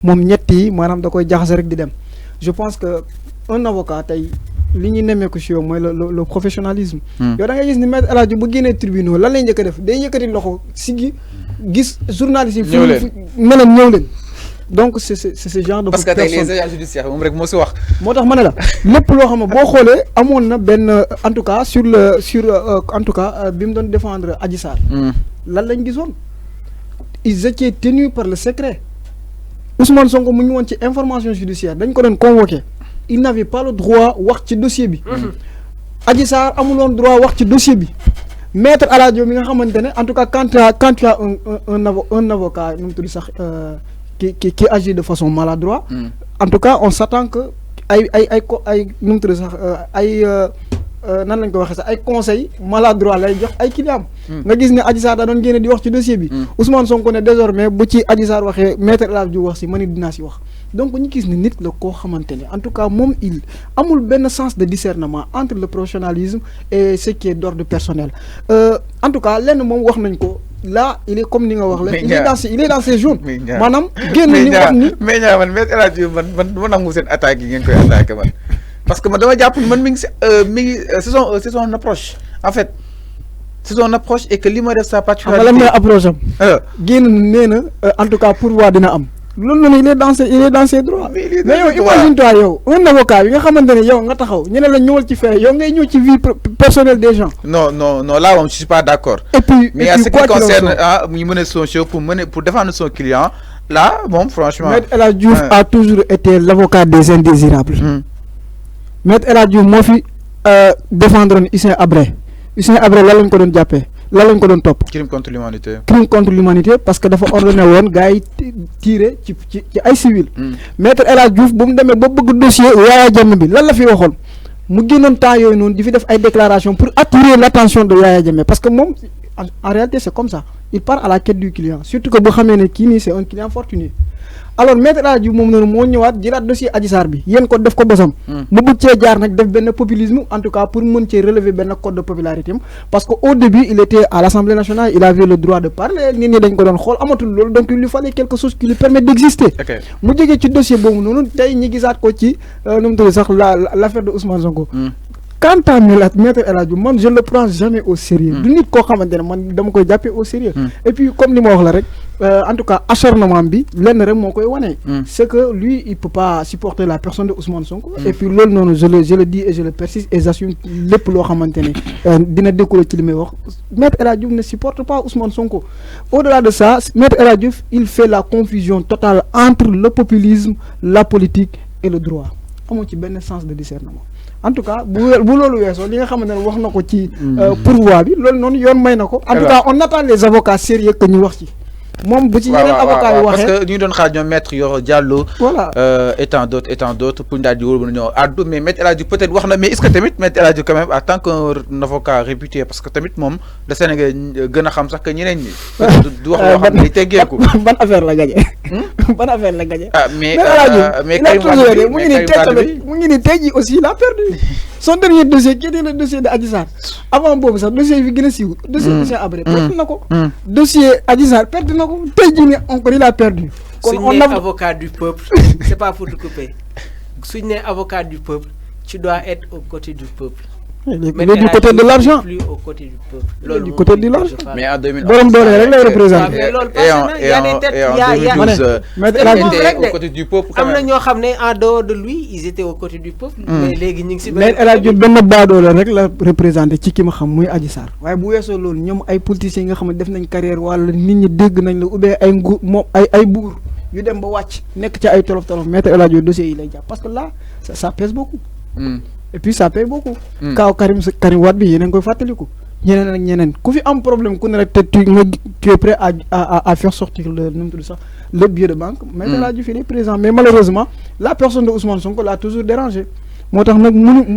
moom ñetti maanaam da koy jaxase rek di dem je pense que un avocat tey li ñuy nemmeeku si yow mooy le professionnalisme. yow da ngay gis ni maître El Hadji bu génnee tribunal lan lay njëkk a def day yëkkati loxo si gis journaliste yi. ñëw leen donc c'est ce genre de. parce que tey les agents judiciaires moom rek moo si wax. moo tax ma ne la lépp loo xam ne boo xoolee amoon na benn en tout cas en tout cas bi mu doon défendre Adji Sarr. lan lañ gisoon ils étaient tenus par le secret. Ousmane Sonko mu ngi woon ci information judiciaire dañ ko doon convoqué il n'avait pas le droit wax ci dossier bi. Adji Sarr amuloon droit wax ci dossier bi. maître El Hadji mi nga xamante ne en tout cas quand tu as un avocat nu mu tudd sax qui agit de façon maladroite. En tout cas on s'attend que ay nu mu tudd sax ay nan lañ ko waxee sax ay conseils maladroit lay jox ay clients. nga gis ne Adji Sarr da doon génne di wax ci dossier bi. Ousmane Sonko ne désormais bu ci Adji Sarr waxee maître El Hadji wax si man dinaa si wax. donc ñu gis ne nit la koo xamante ne en tout cas moom il amul benn sens de discernement entre le professionnalisme et ce qui est d'ordre personnel en tout cas lenn moom wax nañ ko là il est comme ni nga wax la il est dans ses zones maanaam génn ni wax ni mais ñaa man maître El Hadji man du ma nangu seen attaque yi ngeen koy attaqué man parce que man dama jàpp man mi ngi c'est son approche en fait c'est son approche et que li ma def sa particularité lan mooy approche am génn nee na en tout cas pourvoi dina am loolu noonu il est dans ses droits mais yow imagine toi yow un avocat bi nga xamante ne yow nga taxaw ñu ne la ñëwal ci fee yow ngay ñëw ci vie personnelle des gens. non là moom je suis pas d'accord. et puis mais en ce qui concerne mu mener son show pour défendre son client là moom franchement. Maître El Hadji Diouf a toujours été l'avocat des indésirables. Maître El Hadji Diouf moo fi défendre Hissène Habré lan lañ ko doon jàppee. lan lañ ko doon topp. crime contre l'humanité parce que dafa ordonné woon gars yi tirer ci ay civil. maître El Hadji Diouf bu mu demee ba bëgg dossier Yaya Jammeh bi lan la fi waxoon mu génnoon temps yooyu noonu di fi def ay déclarations pour attirer l'attention de Yaya Jammeh parce que moom en réalité c'est comme ça il part à la quête du client surtout que bu xamee ne kii nii c'est un client fortuné. alors maître El Hadji Diouf moom noonu moo ñëwaat jëlaat dossier Adji Sarr bi yéen ko def ko bosam mu bëgg cee jaar nag def benn populisme en tout cas pour mën cee relever benn code de popularité parce que au début il était à l'Assemblée nationale il avait le droit de parler nit ñi dañ ko doon xool amatul loolu donc il lui fallait quelque chose qui lui permet d'exister mu jógee ci dossier boobu noonu tey ñi gisaat ko ci nu mu tudd sax l'affaire de Ousmane Sonko quant à maître El Hadji Diouf man je le prends jamais au sérieux du nit koo xamante ne man dama koy jàppee au sérieux et puis comme li ma wax la rek en tout cas acharnement bi lenn rek moo koy wane c'est que lui il peut pas supporter la personne de Ousmane Sonko et puis loolu noonu je le dis et je le persiste et j'assume lépp loo xamante ne dina découlé ci li may wax maître El Hadji Diouf ne supporte pas Ousmane Sonko au-delà de ça maître El Hadji Diouf il fait la confusion totale entre le populisme la politique et le droit amoo ci benn sens de discernement en tout cas bu loolu weesoo li nga xamante ne wax na ko ci pourvoi bi loolu noonu yoon may na ko en tout cas on attend les avocats sérieux que ñu wax ci moom bu ci yeneen avocat yi waxee parce que ñu doon xaar ñoom maître Yoro Diallo voilà et tant d'autres pour ñu daal di wóor mën a ñëw addu mais maître El Hadji Diouf peut-être wax na mais est-ce que tamit maître El Hadji Diouf quand même en tant qu'un avocat réputé parce que tamit moom le Sénégal gën a xam sax que ñeneen ñi du wax loo xam ne teggeeku ban affaire la gañe ban affaire la gañe mais Karim Wade mu ngi ni tey jii aussi il a perdu son dernier dossier qui était le dossier de Adji Sarr avant boobu sax dossier bi gën a siiw dossier Habré perte na ko dossier Adji Sarr perte na ko tey jii ne encore il a perdu kon on est avocat du peuple c'est pas pour te couper suñ ne avocat du peuple tu dois être aux côtés du peuple mais du côté de l'argent plus au côté du peuple du côté de l'argent mais en 2011 borom doole rek lay représenter et en 2012 il était aux côtés du peuple am na ñoo xam ne en dehors de lui ils étaient aux côtés du peuple mais léegi ñu ngi si mais El Hadji Diouf benn baadoole rek la représenté ci ki ma xam muy Adji Sarr waaye bu weesoo loolu ñoom ay politiciens yi nga xam ne def nañ carrière wala nit ñi dégg nañ la ubbee ay nguur moom ay buur yu dem ba wàcc nekk ci ay tolof maître El Hadji Diouf dossier yi lay jàpp parce que là ça pèse beaucoup et puis ça paye beaucoup kaaw Karim Wade bi yéen a ngi koy fàttaliku ñeneen ak ñeneen ku fi am problème ku ne rek te tu es prêt à faire sortir le nu mu tudd sax le billet de banque maître El Hadji Diouf il est présent mais malheureusement la personne de Ousmane Sonko l'a toujours dérangé moo tax nag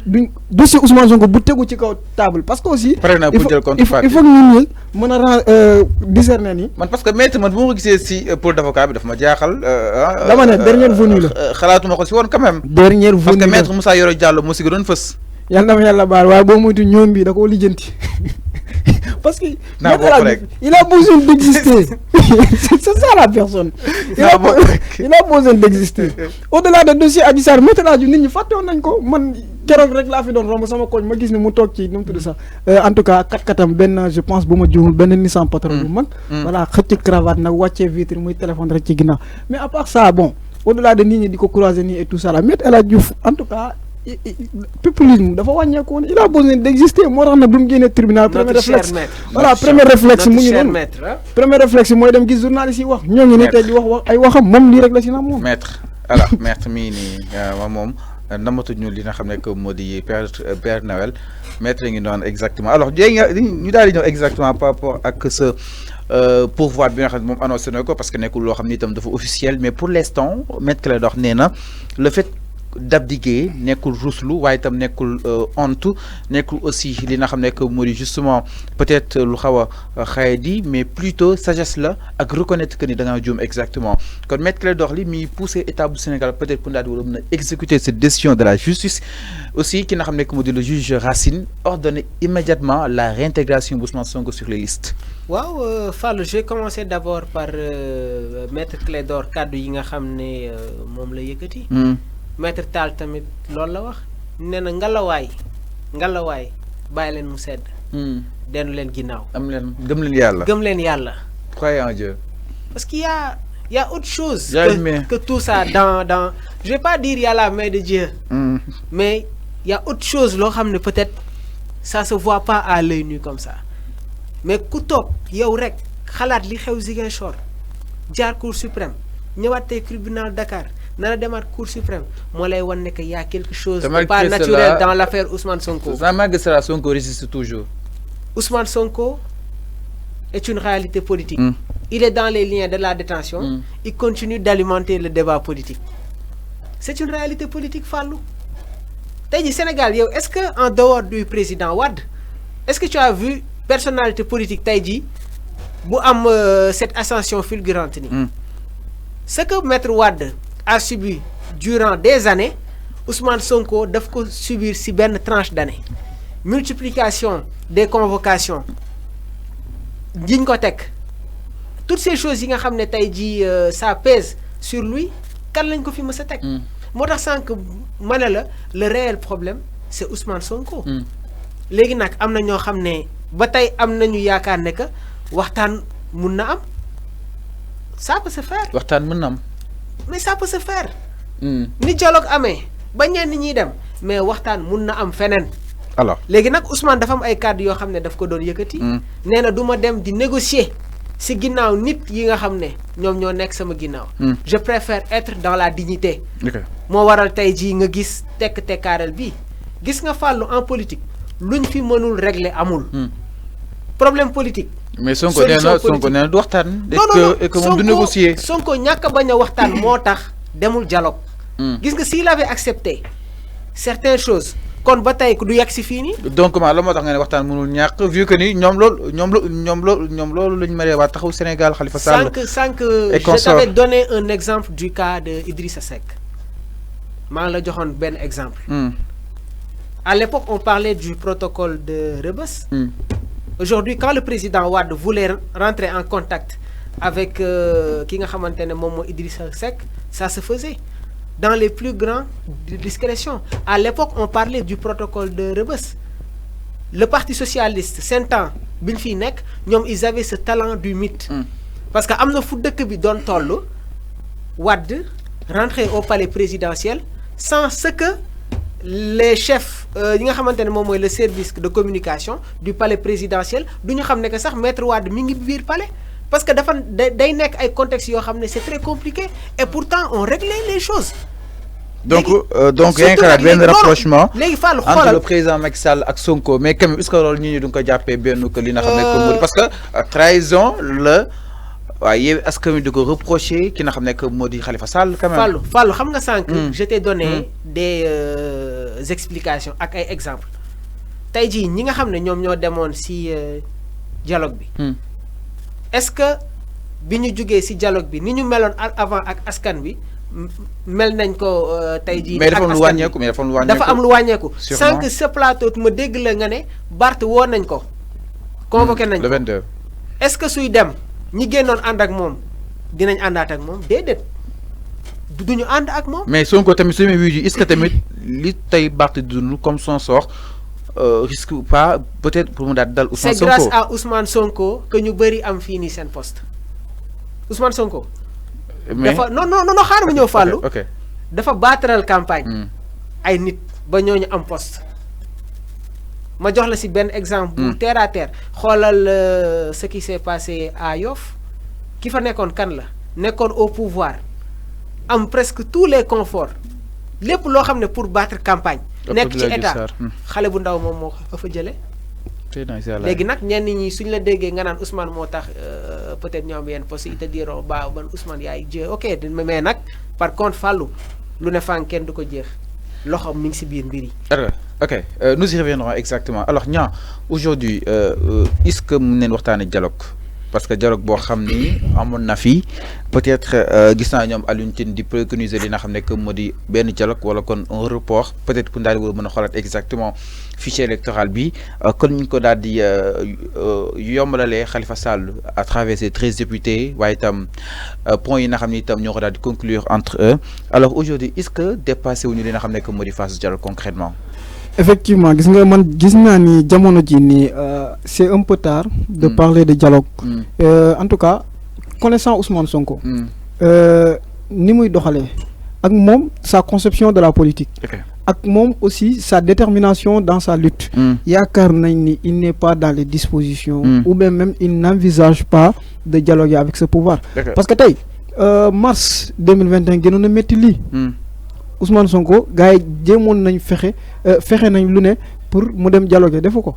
duñ dossier Ousmane Sonko bu tegu ci kaw table parce que aussi il faut que ñun ñi mën a discerner ni man parce que maître man bu ma ko gisee si pôle d'avocat bi daf ma jaaxal dama ne dernière venue la xalaatuma ko si woon quand même dernière venue parce que maître Moussa Yoro Diallo moo si gënoon fës yàlla na ma yàlla baal waaye boo moytu ñoom bi da koo lijjanti parce que il a besoin d'exister. C'est ça la personne. Il a besoin d'exister. Au-delà de dossier Adji Sarr Maître El Hadji Diouf nit ñi fàtte woon nañ ko man keroog rek laa fi doon romb sama koñ ma gis ne mu toog ci nu mu tudd sax en tout cas kat-katam benn je pense bu ma juumul benn Nissan Patron bu mag. voilà xëcc cravate nag wàccee vitre muy téléphone rek ci ginnaaw mais à part ça bon au-delà de nit ñi di ko croiser nii et tout ça là Maître El Hadji Diouf en tout cas. Populisme dafa wàññeeku woon il a besoin d'exister moo tax nag bu mu génnee tribunal premier réflexe voilà premier réflexe mu ngi noonu premier réflexe mooy dem gis journaliste yi wax ñoo ngi ne tey di wax ay waxam moom lii rek la si na moom maître alors maître mii nii moom namatuñu li nga xam ne que moo di Père Noël maître ngi noonu exactement alors ñu daal di ñëw exactement par rapport ak ce pouvoir bi nga xam ne moom annoncé na ko parce que nekkul loo xam ne itam dafa officiel mais pour l'instant maître Clédor nee na le fait d'abdiquer nekkul ruslu waaye itam nekkul honte nekkul aussi li nga xam ne que moo di justement peut-être lu xaw a xayadi mais plutôt sagesse la ak reconnaître que ni da ngaa juum exactement kon Maître Clédor Ly mi poussé état bu Sénégal peut-être pour daal di war a mën a exécuter cette décision de la justice aussi ki nga xam ne que moo di le juge Racine ordonne immédiatement la réintégration bu Ousmane Sonko sur les listes. waaw Fallou je vais commencer d'abord par Maître Clédor kaddu yi nga xam ne moom la yëkkati. Maître Tall tamit loolu la wax nee na ngalawaay bàyyi leen mu sedd. dellu leen ginnaaw. am leen gëm leen yàlla. gëm leen yàlla. croyez en Dieu. parce qu'il y a autre chose. que tout ça dans je vais pas dire il y a la main de Dieu. mais il y a autre chose loo xam ne peut-être ça se voit pas à l'œil nu comme ça mais ku toog yow rek xalaat li xew Ziguinchor jaar Cour suprême ñëwaat tey tribunal Dakar. nana demaat Cour suprême moo lay wan ne que y a quelque chose de pas naturel dans l'affaire Ousmane Sonko. Malgré Sonko résiste toujours. Ousmane Sonko est une réalité politique. Il est dans les liens de la détention. Il continue d'alimenter le débat politique. C'est une réalité politique Fallou. tey jii Sénégal yow est-ce que en dehors du président Wade est-ce que tu as vu personnalité politique tey jii bu am cette ascension fulgurante ni ce que Maître Wade a subi durant des années Ousmane Sonko daf ko subir si benn tranche d'année multiplication des convocations jiñ ko teg toutes ces choses yi nga xam ne tey jii ça pèse sur lui kan lañ ko fi mës a teg moo tax sànq ma ne la le réel problème c'est Ousmane Sonko léegi nag am na ñoo xam ne ba tey am nañu yaakaar ne que waxtaan mun na am ça peut se faire waxtaan mun na am mais ça peut se faire. ni dialogue amee ba ñenn ñiy dem mais waxtaan mun na am feneen. alors léegi nag Ousmane dafa am ay kàddu yoo xam ne daf ko doon yëkkati. nee na du ma dem di négocier si ginnaaw nit yi nga xam ne ñoom ñoo nekk sama ginnaaw. je préfère être dans la dignité. moo waral tey jii nga gis tekkaaral bi gis nga fàllu en politique luñ fi mënul régler amul. problème politique. mais Sonko nee na du waxtaan. et que moom du négocier. Sonko ñàkk a bañ a waxtaan moo tax demul dialogue. gis nga s'il avait accepté certaines choses kon ba tey du yegg si fii nii. donc la moo tax nga ne waxtaan mënul ñàkk vu que ni ñoom loolu lañ maree waa taxaw Sénégal Khalifa Sall. sànq je t'avais donné un exemple du cas de Idrissa Seck maa ngi la joxoon benn exemple. à l'époque on parlait du protocole de Rebeuss. Aujourd'hui, quand le président Wade voulait rentrer en contact avec ki nga xamante ne moom moo Idrissa Seck ça se faisait dans les plus grandes discrétions. À l'époque, on parlait du protocole de Rebeuss. Le Parti socialiste seen temps bi ñu fiy nekk ñoom ils avaient ce talent du mythe. parce que am na fu dëkk bi doon toll Wade rentrer au palais présidentiel sans ce que les chefs yi nga xamante ne moom mooy le service de communication du palais présidentiel du ñu xam ne que sax maître Wade mi ngi biir palais parce que dafa day nekk ay contextes yoo xam ne c'est très compliqué et pourtant on réglait les choses. donc yaa ngi xalaat benn rapprochement léegi Fallou entre le président Macky Sall ak Sonko mais quand même est-ce que loolu ñi du nga ko jàppee benn que li nga xam ne que parce que trahison la waaye yow askan wi di ko reprocher ki nga xam ne que moo di Khalifa Sall quand même. Fallou xam nga sànq. je t'ai donné des explications ak ay exemples tey jii ñi nga xam ne ñoom ñoo demoon ci dialogue bi. est-ce que bi ñu jugee ci dialogue bi ni ñu meloon avant ak askan bi mel nañ ko tey jii. mais dafa am lu wàññeeku dafa am lu wàññeeku. sànq sa plateau ma dégg la nga ne Barth woo nañ ko convoqué nañ le 22. est-ce que suy dem ñi génnoon ànd ak moom dinañ àndaat ak moom déedéet duñu ànd ak moom. mais Sonko tamit su ma wuyu est-ce que tamit li tey Barth dund comme son sort risque pas peut-être pour mu daal dal Ousmane Sonko. c'est grâce à Ousmane Sonko que ñu bëri am fii nii seen poste Ousmane Sonko. mais dafa non xaar ma ñëw fàllu. ok dafa baataral campagne. ay nit ba ñooñu am poste. ma jox la ci benn exemple. bu terre à terre xoolal ce qui s'est passé à Yoff ki fa nekkoon kan la nekkoon au pouvoir am presque tous les conforts lépp loo xam ne pour battre campagne. nekk ci état xale bu ndaw moom moo ko fa jëlee. léegi nag ñenn ñi suñ la déggee nga naan Ousmane moo tax peut-être ñoom yenn poste yi te diront ba ban Ousmane yaay jë ok mais nag par contre fàllu lu ne fànn kenn du ko jeex loxoom mi ngi ci biir mbir yi. ok nous y reviendrons exactement alors Niang aujourd'hui est-ce que mun neen waxtaane dialogue parce que dialogue boo xam ni amoon na fi peut-être gis naa ñoom Alioune Tine di préconiser li nga xam ne que moo di benn dialogue wala kon un report peut-être pour daal di mën a xoolaat exactement fichier électoral bi kon ñu ko daal di yombalalee Khalifa Sall à travers ses 13 députés waaye itam points yi nga xam ne itam ñoo ko daal di conclure entre eux alors aujourd'hui est-ce que dépassé wuñu li nga xam ne que moo di phase dialogue concrètement. Effectivement, gis nga man gis naa ni jamono ji ni c'est un peu tard de parler de dialogue. En tout cas connaissant Ousmane Sonko. Ni muy doxalee ak moom sa conception de la politique. Ak moom aussi sa détermination dans sa lutte. Yaakaar nañ ni il n'est pas dans les dispositions. Ou bien même il n'envisage pas de dialoguer avec ce pouvoir. Parce que tey mars 2021 gënoon na métti lii. Ousmane Sonko gars yi jéemoon nañ fexe nañ lu ne pour mu dem dialoguer defu ko.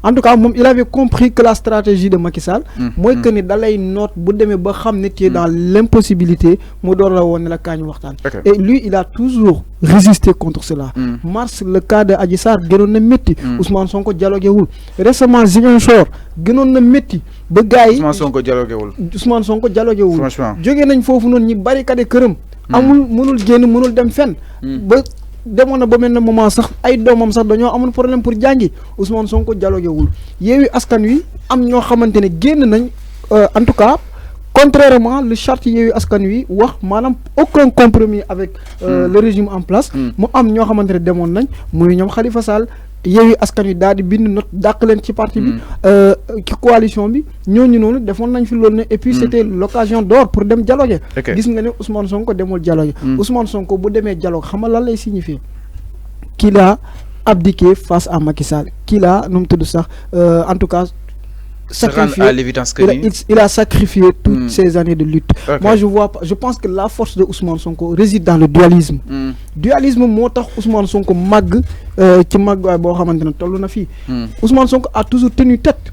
En tout cas moom il avait compris que la stratégie de Macky Sall. mooy que ni dalay note bu demee ba xam ne tu es dans l'impossibilité mu door la woon ne la kaañu waxtaan. Et lui il a toujours résisté contre cela. Mars le cas de Adji Sarr gënoon na métti. Ousmane Sonko dialogué wul récemment Ziguinchor gënoon na métti ba gars yi. Ousmane Sonko dialogué wul. Ousmane Sonko dialogué wul. franchement jógee nañ foofu noonu ñi barricade këram. amul mënul génn mënul dem fenn. ba demoon na ba mel ne moment sax ay doomam sax dañoo amoon problème pour jàngi Ousmane Sonko dialogué wul Yewwi Askan Wi am ñoo xamante ne génn nañ en tout cas contrairement le charte Yewwi Askan Wi wax maanaam aucun compromis avec le régime en place. mu am ñoo xamante ne demoon nañ muy ñoom Khalifa Sall Yewwi Askan Wi daal di bind note dàq leen ci parti bi. ci coalition bi ñooñu noonu defoon nañ fi loolu ne et puis c'était l'occasion d'or pour dem dialoguer. gis nga ne Ousmane Sonko demul dialoguer. Ousmane Sonko bu demee dialogue xam nga lan lay signifier qu'il a abdiqué face à Macky Sall qu'il a nu mu tudd sax en tout cas. sacrifié à l'évidence que il a sacrifié toutes ces années de lutte. Moi je pense que la force de Ousmane Sonko réside dans le dualisme. Dualisme moo tax Ousmane Sonko màgg ci màgg waay boo xamante ne toll na fii. Ousmane Sonko a toujours tenu tête